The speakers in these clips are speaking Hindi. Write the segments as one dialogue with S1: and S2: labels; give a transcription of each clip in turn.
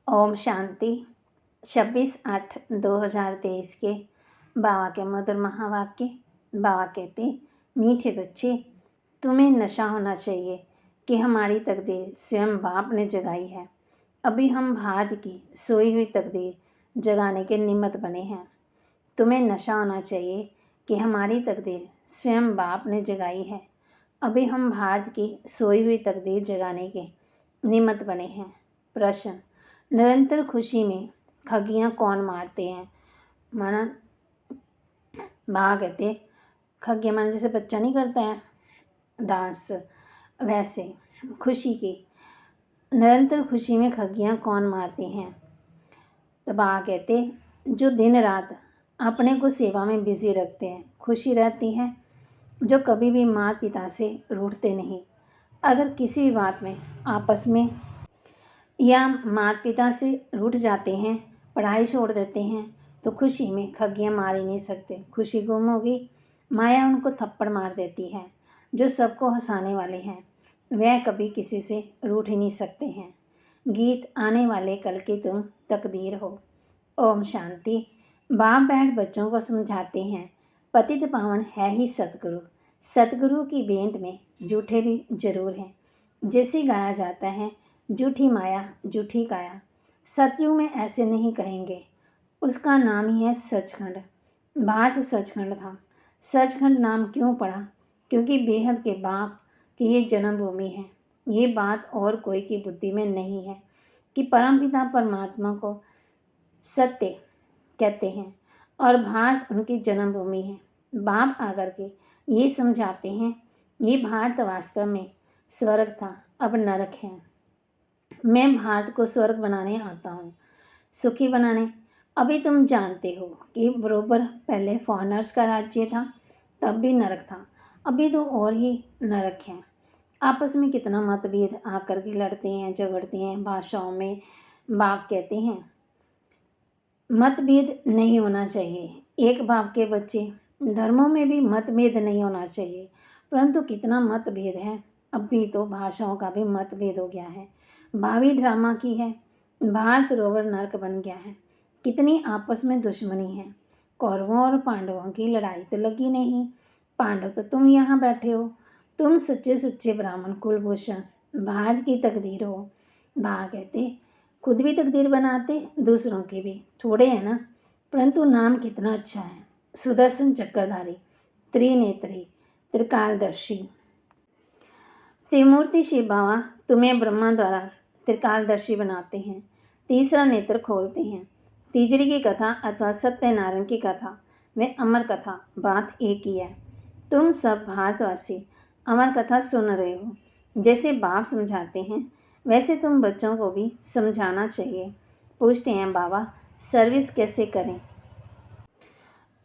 S1: ओम शांति। 26/8/2023 के बाबा के मधुर महावाक्य। बाबा कहते, मीठे बच्चे, तुम्हें नशा होना चाहिए कि हमारी तकदीर स्वयं बाप ने जगाई है। अभी हम भारत की सोई हुई तकदीर जगाने के निमित्त बने हैं। तुम्हें नशा होना चाहिए कि हमारी तकदीर स्वयं बाप ने जगाई है। अभी हम भारत की सोई हुई तकदीर जगाने के निमित्त बने हैं। प्रश्न, निरंतर खुशी में खगियाँ कौन मारते हैं? माना बाबा कहते, खगियाँ माना जैसे बच्चा नहीं करता है डांस, वैसे खुशी की निरंतर खुशी में खगियाँ कौन मारते हैं? तो बाबा कहते, जो दिन रात अपने को सेवा में बिजी रखते हैं, खुशी रहती है, जो कभी भी माता पिता से रूठते नहीं। अगर किसी भी बात में आपस में या माता पिता से रूठ जाते हैं, पढ़ाई छोड़ देते हैं, तो खुशी में खगियाँ मार ही नहीं सकते। खुशी गुम होगी, माया उनको थप्पड़ मार देती है। जो सबको हंसाने वाले हैं वह कभी किसी से रूठ ही नहीं सकते हैं। गीत आने वाले कल की तुम तकदीर हो। ओम शांति। बाप बैठ बच्चों को समझाते हैं, पतित पावन है ही सतगुरु। सतगुरु की भेंट में झूठे भी जरूर हैं। जैसे गाया जाता है, झूठी माया झूठी काया। सतयुग में ऐसे नहीं कहेंगे। उसका नाम ही है सचखंड। भारत सचखंड था। सचखंड नाम क्यों पड़ा? क्योंकि बेहद के बाप की ये जन्मभूमि है। ये बात और कोई की बुद्धि में नहीं है कि परमपिता परमात्मा को सत्य कहते हैं और भारत उनकी जन्मभूमि है। बाप आकर के ये समझाते हैं, ये भारत वास्तव में स्वर्ग था, अब नरक है। मैं भारत को स्वर्ग बनाने आता हूँ, सुखी बनाने। अभी तुम जानते हो कि बरोबर पहले फॉरेनर्स का राज्य था, तब भी नरक था। अभी तो और ही नरक है। आपस में कितना मतभेद आकर के लड़ते हैं, झगड़ते हैं भाषाओं में। बाप कहते हैं मतभेद नहीं होना चाहिए। एक बाप के बच्चे, धर्मों में भी मतभेद नहीं होना चाहिए, परंतु कितना मतभेद है। अभी तो भाषाओं का भी मतभेद हो गया है। भावी ड्रामा की है। भारत रोवर नर्क बन गया है। कितनी आपस में दुश्मनी है। कौरवों और पांडवों की लड़ाई तो लगी नहीं। पांडव तो तुम यहाँ बैठे हो। तुम सच्चे सच्चे ब्राह्मण कुलभूषण भारत की तकदीर हो। भा कहते, खुद भी तकदीर बनाते, दूसरों की भी। थोड़े हैं ना, परंतु नाम कितना अच्छा है। सुदर्शन चक्रधारी, त्रिनेत्री, त्रिकालदर्शी। त्रिमूर्ति शिव बाबा तुम्हें ब्रह्मा द्वारा त्रिकालदर्शी बनाते हैं, तीसरा नेत्र खोलते हैं। तीजरी की कथा अथवा सत्यनारायण की कथा व अमर कथा बात एक ही है। तुम सब भारतवासी अमर कथा सुन रहे हो। जैसे बाप समझाते हैं वैसे तुम बच्चों को भी समझाना चाहिए। पूछते हैं बाबा, सर्विस कैसे करें?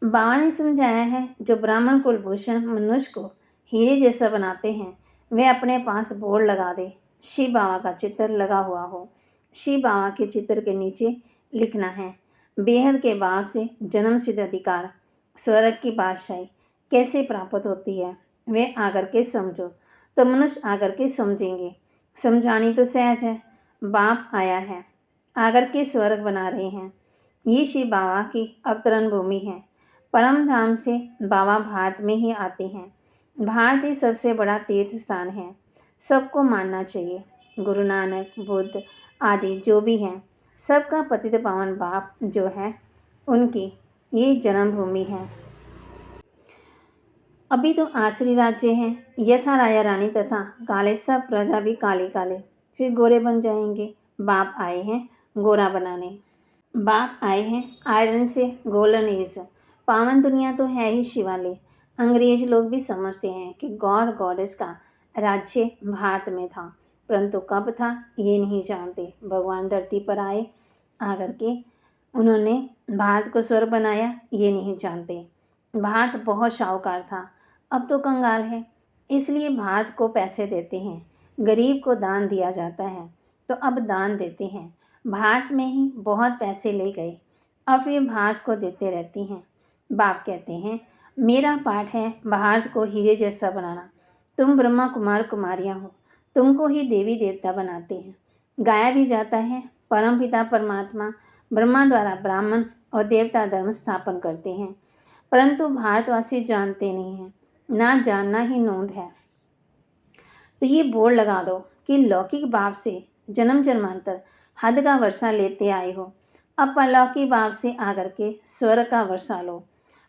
S1: बाबा ने समझाया है, जो ब्राह्मण कुलभूषण मनुष्य को हीरे जैसा बनाते हैं वे अपने पास बोर्ड लगा दे, शिव बाबा का चित्र लगा हुआ हो। शिव बाबा के चित्र के नीचे लिखना है, बेहद के बाप से जन्म सिद्ध अधिकार, स्वर्ग की बादशाही कैसे प्राप्त होती है वे आकर के समझो, तो मनुष्य आकर के समझेंगे। समझानी तो सहज है। बाप आया है, आकर के स्वर्ग बना रहे हैं। ये शिव बाबा की अवतरण भूमि है। परम धाम से बाबा भारत में ही आते हैं। भारत ही सबसे बड़ा तीर्थ स्थान है, सबको मानना चाहिए। गुरु नानक, बुद्ध आदि जो भी हैं, सबका पतित पावन बाप जो है उनकी ये जन्मभूमि है। अभी तो आश्री राज्य हैं, यथा राजा रानी तथा काले सब प्रजा भी काले काले, फिर गोरे बन जाएंगे। बाप आए हैं गोरा बनाने। बाप आए हैं आयरन से गोल्डन एज। पावन दुनिया तो है ही शिवालय। अंग्रेज लोग भी समझते हैं कि गॉड गॉडेस का राज्य भारत में था, परंतु कब था ये नहीं जानते। भगवान धरती पर आए, आकर के उन्होंने भारत को स्वर्ग बनाया, ये नहीं जानते। भारत बहुत शाहूकार था, अब तो कंगाल है, इसलिए भारत को पैसे देते हैं। गरीब को दान दिया जाता है, तो अब दान देते हैं। भारत में ही बहुत पैसे ले गए, अब ये भारत को देते रहती हैं। बाप कहते हैं, मेरा पाठ है भारत को हीरे जैसा बनाना। तुम ब्रह्मा कुमार कुमारियाँ हो, तुमको ही देवी देवता बनाते हैं। गाया भी जाता है, परमपिता परमात्मा ब्रह्मा द्वारा ब्राह्मण और देवता धर्म स्थापन करते हैं, परंतु भारतवासी जानते नहीं हैं। ना जानना ही नोंद है। तो ये बोर्ड लगा दो कि लौकिक बाप से जन्म जन्मांतर हद का वर्षा लेते आए हो, अब अलौकिक बाप से आकर के स्वर्ग का वर्षा लो।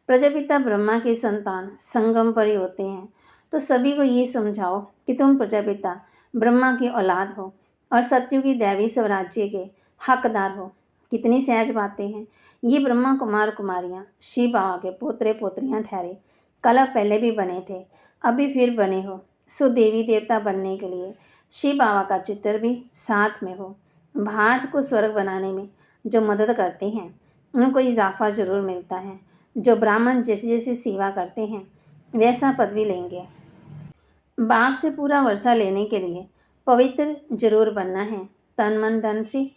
S1: प्रजापिता ब्रह्मा के संतान संगम पर ही होते हैं, तो सभी को ये समझाओ कि तुम प्रजापिता ब्रह्मा की औलाद हो और सत्युगी दैवी स्वराज्य के हकदार हो। कितनी सहज बातें हैं। ये ब्रह्मा कुमार कुमारियाँ शिव बाबा के पोतरे पोतरियाँ ठहरे। कल पहले भी बने थे, अभी फिर बने हो। सो देवी देवता बनने के लिए शिव बाबा का चित्र भी साथ में हो। भारत को स्वर्ग बनाने में जो मदद करते हैं उनको इजाफा ज़रूर मिलता है। जो ब्राह्मण जैसे जैसे सेवा करते हैं वैसा पदवी लेंगे। बाप से पूरा वर्षा लेने के लिए पवित्र जरूर बनना है तन मन धन से।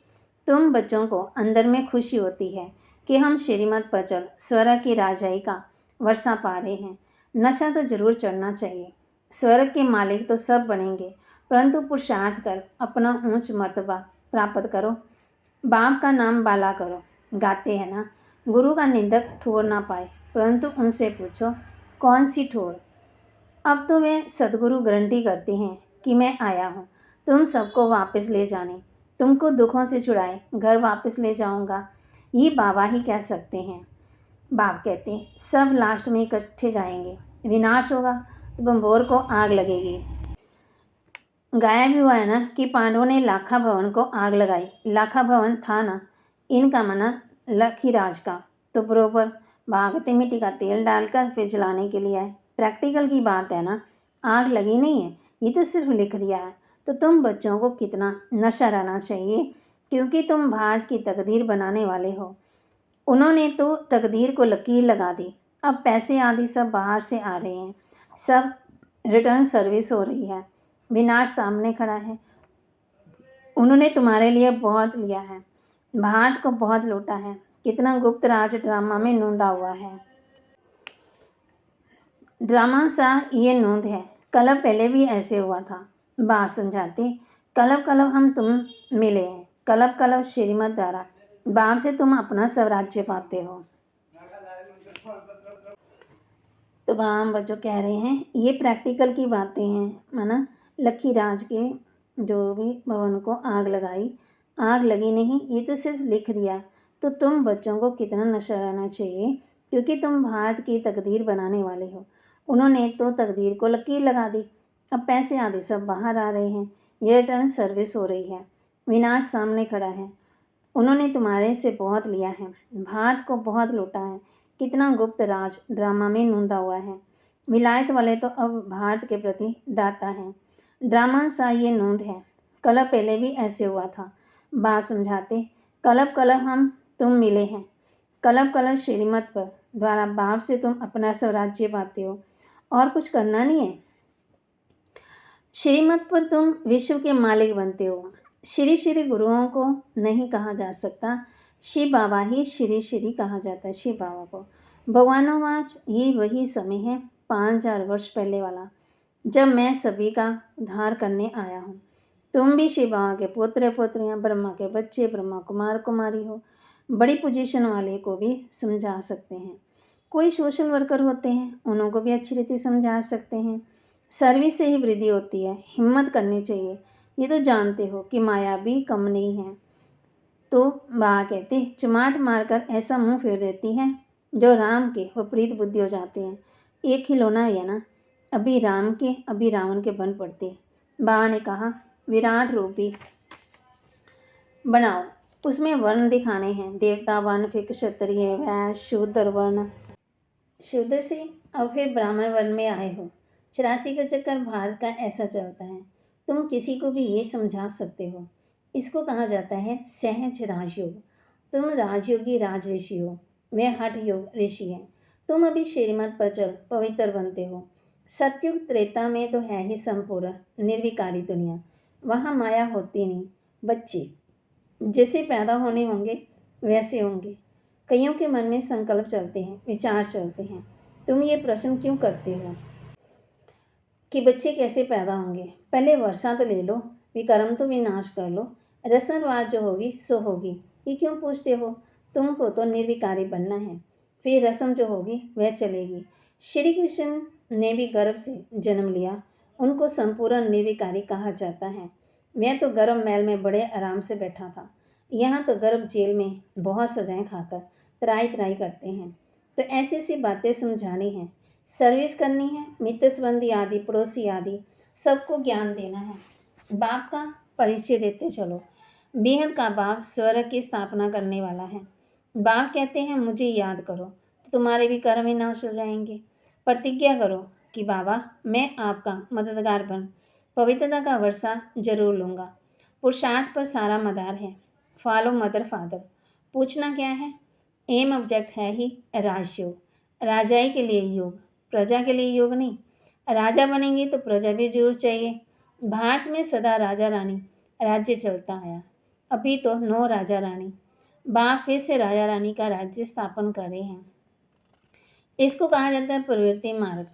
S1: तुम बच्चों को अंदर में खुशी होती है कि हम श्रीमत पर चल स्वर्ग की राजाई का वर्षा पा रहे हैं। नशा तो जरूर चढ़ना चाहिए। स्वर्ग के मालिक तो सब बनेंगे, परंतु पुरुषार्थ कर अपना ऊंच मर्तबा प्राप्त करो। बाप का नाम बाला करो। गाते हैं ना, गुरु का निंदक ठोर ना पाए, परंतु उनसे पूछो कौन सी ठोर। अब तो वे सदगुरु गारंटी करते हैं कि मैं आया हूँ तुम सबको वापस ले जाने, तुमको दुखों से छुड़ाए घर वापस ले जाऊँगा। ये बाबा ही कह सकते हैं। बाप कहते हैं सब लास्ट में इकट्ठे जाएंगे, विनाश होगा तो बंबोर को आग लगेगी। गाया भी हुआ है ना कि पांडवों ने लाखा भवन को आग लगाई। लाखा भवन था ना इनका मना लखीराज का, तो बरोबर भागते मिट्टी का तेल डालकर फिर जलाने के लिए आए। प्रैक्टिकल की बात है ना, आग लगी नहीं है, ये तो सिर्फ लिख दिया है। तो तुम बच्चों को कितना नशा रहना चाहिए, क्योंकि तुम भारत की तकदीर बनाने वाले हो। उन्होंने तो तकदीर को लकीर लगा दी। अब पैसे आदि सब बाहर से आ रहे हैं, सब रिटर्न सर्विस हो रही है। विनाश सामने खड़ा है। उन्होंने तुम्हारे लिए बहुत लिया है, भारत को बहुत लूटा है। कितना गुप्त राज ड्रामा में नूंदा हुआ है। ड्रामा सा ये नूंद है। कलब पहले भी ऐसे हुआ था। बाप समझाते कलब कलब हम तुम मिले हैं, कलब कलब श्रीमत द्वारा बाप से तुम अपना स्वराज्य पाते हो। तो बाम बच्चों कह रहे हैं ये प्रैक्टिकल की बातें हैं, माना लखीराज के जो भी भवन को आग लगाई, आग लगी नहीं, ये तो सिर्फ लिख दिया। तो तुम बच्चों को कितना नशा रहना चाहिए, क्योंकि तुम भारत की तकदीर बनाने वाले हो। उन्होंने तो तकदीर को लकीर लगा दी। अब पैसे आदि सब बाहर आ रहे हैं, ये रिटर्न सर्विस हो रही है। विनाश सामने खड़ा है। उन्होंने तुम्हारे से बहुत लिया है, भारत को बहुत लूटा है। कितना गुप्त राज ड्रामा में नूंदा हुआ है। विलायत वाले तो अब भारत के प्रति दाता हैं। ड्रामा सा ये नूंद है। कलब पहले भी ऐसे हुआ था। बाप समझाते कलब कलब हम तुम मिले हैं, कलब कलब श्रीमत पर द्वारा बाप से तुम अपना स्वराज्य पाते हो, और कुछ करना नहीं है। श्रीमत पर तुम विश्व के मालिक बनते हो। श्री श्री गुरुओं को नहीं कहा जा सकता, शिव बाबा ही श्री श्री कहा जाता है। शिव बाबा को भगवानोवाच ये वही समय है 5000 वर्ष पहले वाला, जब मैं सभी का उद्धार करने आया हूँ। तुम भी शिव बाबा के पोतरे पोतरियाँ, ब्रह्मा के बच्चे, ब्रह्मा कुमार कुमारी हो। बड़ी पोजीशन वाले को भी समझा सकते हैं। कोई सोशल वर्कर होते हैं, उनको भी अच्छी रीति समझा सकते हैं। सर्विस से ही वृद्धि होती है, हिम्मत करनी चाहिए। ये तो जानते हो कि माया भी कम नहीं है। तो बाबा कहते चमाट मारकर ऐसा मुंह फेर देती है जो राम के विपरीत बुद्धि हो जाते हैं। एक खिलौना है ना, अभी राम के अभी रावण के बन पड़ते। बाबा ने कहा विराट रूपी बनाओ, उसमें वर्ण दिखाने हैं, देवता वर्ण, फिर क्षत्रिय, वैश्य, शूद्र वर्ण। शूद्र से अब फिर ब्राह्मण वर्ण में आए हो। 84 का चक्कर भारत का ऐसा चलता है। तुम किसी को भी ये समझा सकते हो। इसको कहा जाता है सहज राजयोग। तुम राजयोगी राज ऋषि हो, वह हठ योग ऋषि है। तुम अभी श्रीमत पर चल पवित्र बनते हो। सतयुग त्रेता में तो है ही संपूर्ण निर्विकारी दुनिया, वहाँ माया होती नहीं। बच्चे जैसे पैदा होने होंगे वैसे होंगे। कईयों के मन में संकल्प चलते हैं, विचार चलते हैं। तुम ये प्रश्न क्यों करते हो कि बच्चे कैसे पैदा होंगे? पहले वर्षा तो ले लो, विकर्म तो विनाश कर लो। रस्म रिवाज जो होगी सो होगी, ये क्यों पूछते हो? तुमको तो निर्विकारी बनना है, फिर रस्म जो होगी वह चलेगी। श्री कृष्ण ने भी गर्भ से जन्म लिया, उनको संपूर्ण निर्विकारी कहा जाता है। मैं तो गर्भ महल में बड़े आराम से बैठा था, यहाँ तो गर्भ जेल में बहुत सजाएं खाकर तराई तराई करते हैं। तो ऐसी सी बातें समझानी है, सर्विस करनी है, मित्र संबंधी आदि पड़ोसी आदि सबको ज्ञान देना है। बाप का परिचय देते चलो। बेहद का बाप स्वर्ग की स्थापना करने वाला है। बाप कहते हैं मुझे याद करो तो तुम्हारे भी कर्म ही नाश हो जाएंगे। प्रतिज्ञा करो कि बाबा मैं आपका मददगार बन पवित्रता का वर्षा जरूर लूँगा। पुरुषार्थ पर सारा मदार है। Follow mother father. पूछना क्या है? एम ऑब्जेक्ट है ही राजयोग। राजाई के लिए योग, प्रजा के लिए योग नहीं। राजा बनेंगे तो प्रजा भी जरूर चाहिए। भारत में सदा राजा रानी राज्य चलता आया, अभी तो 9 राजा रानी। बाप फिर से राजा रानी का राज्य स्थापन कर रहे हैं। इसको कहा जाता है प्रवृत्ति मार्ग।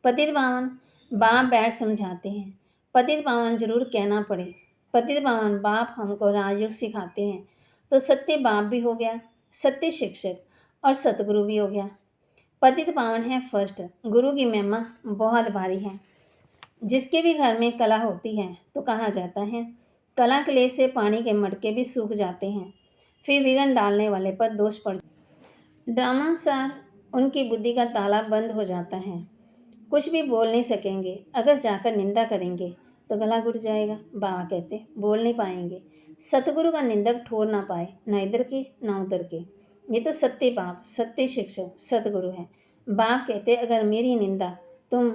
S1: पतित पावन बाप बैठ समझाते हैं। पतित पावन जरूर कहना पड़े। पतित पावन बाप हमको राजयोग सिखाते हैं, तो सत्य बाप भी हो गया, सत्य शिक्षक और सतगुरु भी हो गया। पतित पावन है फर्स्ट। गुरु की महिमा बहुत भारी है। जिसके भी घर में कला होती है तो कहा जाता है कला क्लेश से पानी के मटके भी सूख जाते हैं, फिर विघन डालने वाले पर दोष पड़ ड्रामानुसार उनकी बुद्धि का ताला बंद हो जाता है, कुछ भी बोल नहीं सकेंगे। अगर जाकर निंदा करेंगे तो गला घुट जाएगा। बाबा कहते बोल नहीं पाएंगे। सतगुरु का निंदक ठोर ना पाए, ना इधर के ना उधर के। ये तो सत्य बाप, सत्य शिक्षक, सतगुरु है। बाप कहते अगर मेरी निंदा तुम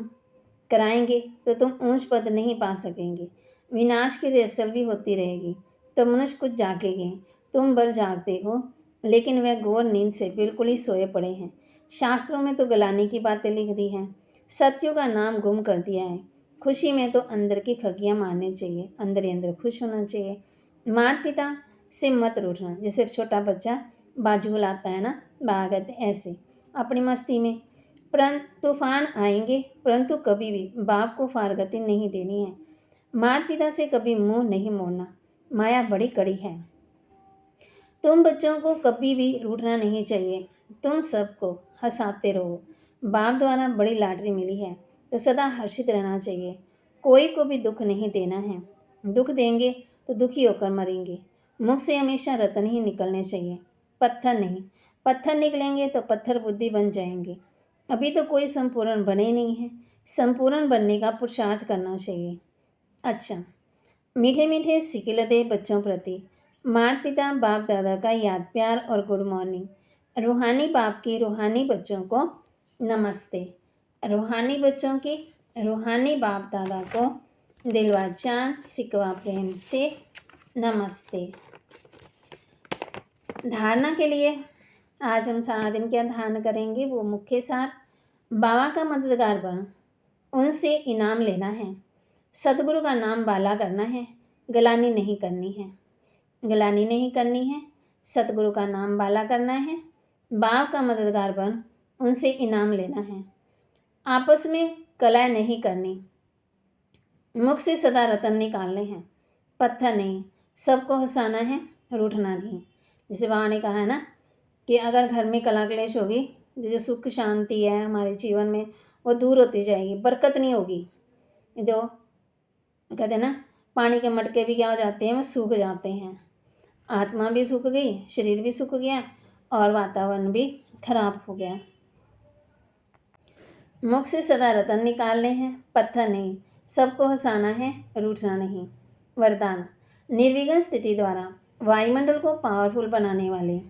S1: कराएंगे तो तुम ऊंच पद नहीं पा सकेंगे, विनाश की रेसल भी होती रहेगी। तो मनुष्य कुछ जागेंगे। तुम बल जागते हो, लेकिन वह घोर नींद से बिल्कुल ही सोए पड़े हैं। शास्त्रों में तो गलाने की बातें लिख दी हैं, सत्यों का नाम गुम कर दिया है। खुशी में तो अंदर की खगियाँ मारनी चाहिए, अंदर ही अंदर खुश होना चाहिए। माता पिता से मत रूठना। जैसे छोटा बच्चा बाजू हिलाता है ना, बागत ऐसे अपनी मस्ती में। परंतु तूफान आएंगे, परंतु कभी भी बाप को फारगति नहीं देनी है। माता पिता से कभी मुंह नहीं मोड़ना, माया बड़ी कड़ी है। तुम बच्चों को कभी भी रूठना नहीं चाहिए, तुम सबको हंसाते रहो। बाप द्वारा बड़ी लॉटरी मिली है तो सदा हर्षित रहना चाहिए, कोई को भी दुख नहीं देना है। दुख देंगे तो दुखी होकर मरेंगे। मुख से हमेशा रतन ही निकलने चाहिए, पत्थर नहीं। पत्थर निकलेंगे तो पत्थर बुद्धि बन जाएंगे। अभी तो कोई संपूर्ण बने नहीं है, संपूर्ण बनने का पुरुषार्थ करना चाहिए। अच्छा, मीठे मीठे सिकिल दे बच्चों प्रति माता पिता बाप दादा का याद प्यार और गुड मॉर्निंग। रूहानी बाप की रूहानी बच्चों को नमस्ते। रूहानी बच्चों की रूहानी बाप दादा को दिलवा चांद सिकवा प्रेम से नमस्ते। धारणा के लिए आज हम सारा दिन क्या धारण करेंगे, वो मुख्य सार। बाबा का मददगार बनो, उनसे इनाम लेना है। सतगुरु का नाम बाला करना है, गलानी नहीं करनी है। गलानी नहीं करनी है, सतगुरु का नाम बाला करना है। बाप का मददगार बन, उनसे इनाम लेना है। आपस में कलह नहीं करनी, मुख से सदा रतन निकालने हैं, पत्थर नहीं। सबको हंसाना है, रूठना नहीं। जैसे बाबा ने कहा है ना कि अगर घर में कलह क्लेश होगी, जो सुख शांति है हमारे जीवन में वो दूर होती जाएगी, बरकत नहीं होगी। जो कहते हैं ना पानी के मटके भी क्या हो जाते हैं, वो सूख जाते हैं। आत्मा भी सूख गई, शरीर भी सूख गया और वातावरण भी खराब हो गया। मुख से सदा रतन निकालने हैं, पत्थर नहीं। सबको हंसाना है, रूठना नहीं। वरदान। निर्विघ्न स्थिति द्वारा वायुमंडल को पावरफुल बनाने वाले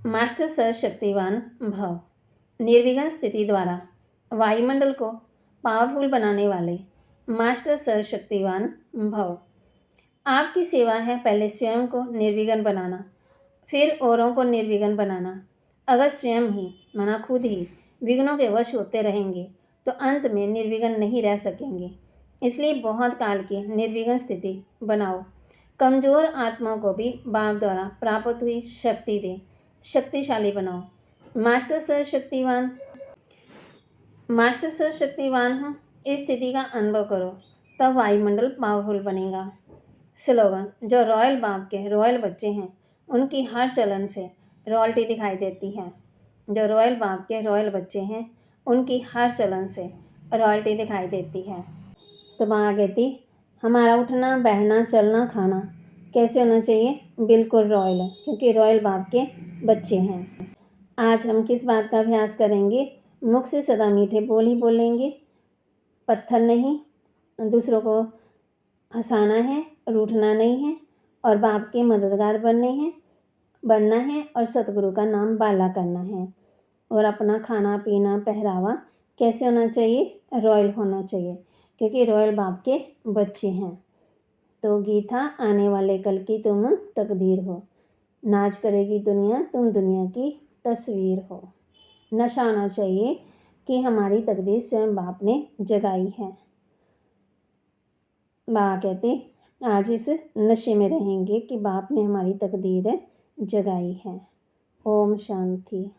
S1: मास्टर सर्वशक्तिवान भव। निर्विघ्न स्थिति द्वारा वायुमंडल को पावरफुल बनाने वाले मास्टर सर्वशक्तिवान भव। आपकी सेवा है पहले स्वयं को निर्विघ्न बनाना, फिर औरों को निर्विघ्न बनाना। अगर स्वयं ही माना खुद ही विघ्नों के वश होते रहेंगे तो अंत में निर्विघ्न नहीं रह सकेंगे। इसलिए बहुत काल की निर्विघ्न स्थिति बनाओ। कमज़ोर आत्मा को भी बाप द्वारा प्राप्त हुई शक्ति दे, शक्तिशाली बनाओ। मास्टर सर्वशक्तिवान हो, इस स्थिति का अनुभव करो, तब वायुमंडल पावरफुल बनेगा। स्लोगन। जो रॉयल बाप के रॉयल बच्चे हैं उनकी हर चलन से रॉयल्टी दिखाई देती है। जो रॉयल बाप के रॉयल बच्चे हैं उनकी हर चलन से रॉयल्टी दिखाई देती है। तो माँ कहती हमारा उठना बैठना चलना खाना कैसे होना चाहिए? बिल्कुल रॉयल, क्योंकि रॉयल बाप के बच्चे हैं। आज हम किस बात का अभ्यास करेंगे? मुख से सदा मीठे बोल ही बोलेंगे, पत्थर नहीं, दूसरों को हंसाना है, रूठना नहीं है, और बाप के मददगार बनना है और सतगुरु का नाम बाला करना है। और अपना खाना पीना पहरावा कैसे होना चाहिए? रॉयल होना चाहिए, क्योंकि रॉयल बाप के बच्चे हैं। तो गीता आने वाले कल की तुम तकदीर हो, नाच करेगी दुनिया तुम दुनिया की तस्वीर हो। नशा आना चाहिए कि हमारी तकदीर स्वयं बाप ने जगाई है। बाबा कहते आज इस नशे में रहेंगे कि बाप ने हमारी तकदीर जगाई है। ओम शांति।